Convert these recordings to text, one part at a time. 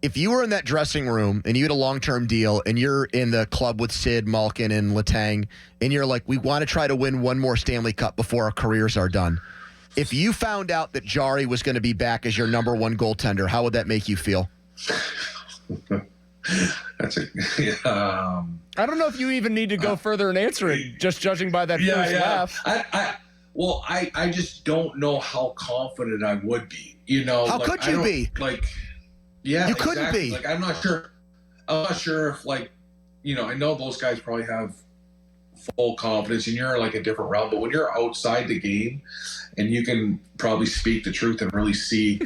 If you were in that dressing room and you had a long-term deal and you're in the club with Sid, Malkin, and Letang, and you're like, we want to try to win one more Stanley Cup before our careers are done. If you found out that Jarry was going to be back as your number one goaltender, how would that make you feel? That's I don't know if you even need to go further and answer it, just judging by that first laugh. I just don't know how confident I would be. How could you be? You couldn't be. I'm not sure. I'm not sure if I know those guys probably have full confidence, and you're a different realm. But when you're outside the game, and you can probably speak the truth and really see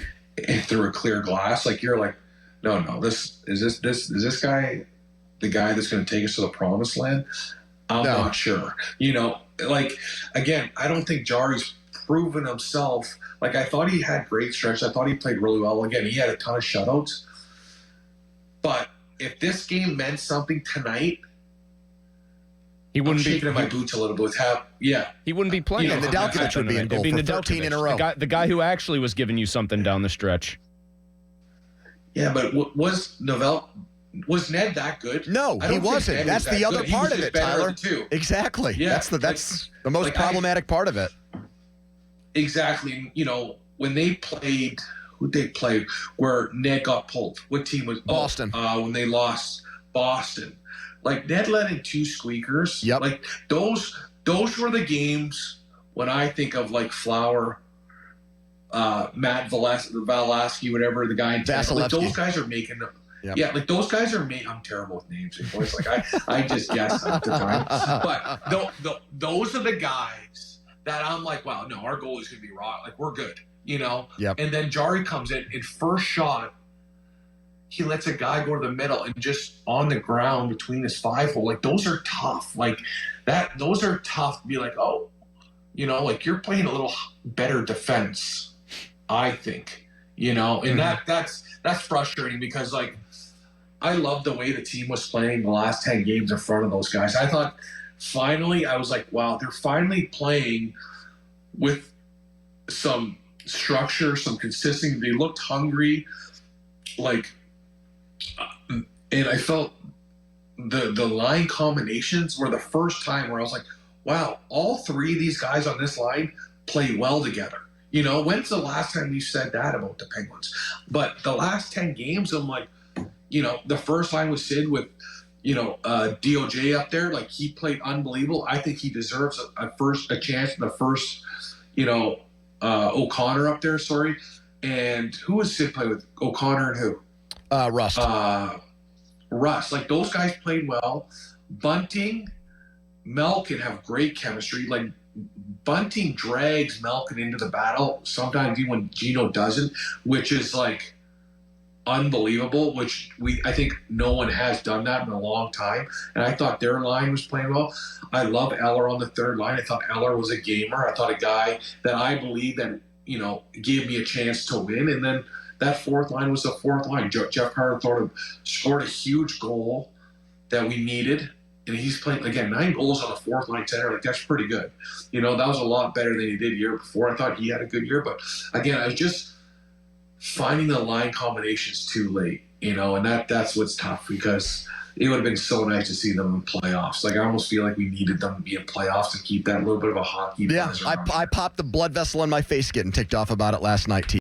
through a clear glass, you're like, no, this guy the guy that's going to take us to the promised land? I'm not sure. Again, I don't think Jarry's proven himself. I thought he had great stretches. I thought he played really well. Again, he had a ton of shutouts. But if this game meant something tonight, he wouldn't be shaking in my boots a little bit. He wouldn't be playing. Nedeljkovic would be in goal for 13 in a row. The guy who actually was giving you something down the stretch. Yeah, but was Ned that good? No, he wasn't. That's the other part of it, Tyler. Too. Exactly. Yeah, that's the most problematic part of it. Exactly. When they played, who'd they play? Where Ned got pulled. What team was Boston? When they lost Boston. Ned let in 2 squeakers. Yep. Those were the games when I think of Flower, Matt Valaski, whatever the guy in Tampa. Those guys are making them. Yep. Yeah, those guys are I'm terrible with names and voice. I just guess at the time. But those are the guys that I'm wow, no, our goal is going to be raw. We're good, Yep. And then Jarry comes in first shot, he lets a guy go to the middle and just on the ground between his 5-hole. Those are tough. Those are tough to be you're playing a little better defense, I think. And that's frustrating because I love the way the team was playing the last 10 games in front of those guys. I thought finally, I was wow, they're finally playing with some structure, some consistency. They looked hungry, and I felt the line combinations were the first time where I was wow, all 3 of these guys on this line play well together. When's the last time you said that about the Penguins? But the last 10 games, I'm the first line was Sid with, DOJ up there. He played unbelievable. I think he deserves a chance in the first, O'Connor up there, sorry. And who was Sid play with? O'Connor and who? Rust. Russ. Those guys played well. Bunting, Malkin have great chemistry. Bunting drags Malkin into the battle, sometimes even when Gino doesn't, which is unbelievable, which I think no one has done that in a long time. And I thought their line was playing well. I love Eller on the third line. I thought Eller was a gamer. I thought a guy that I believe that, gave me a chance to win. And then that fourth line was the fourth line. Jeff Carter scored a huge goal that we needed. And he's playing, again, 9 goals on the fourth line center. That's pretty good. That was a lot better than he did year before. I thought he had a good year. But, again, I was just finding the line combinations too late, and that's what's tough because it would have been so nice to see them in playoffs. I almost feel we needed them to be in playoffs to keep that little bit of a hockey. Yeah, I popped the blood vessel on my face getting ticked off about it last night,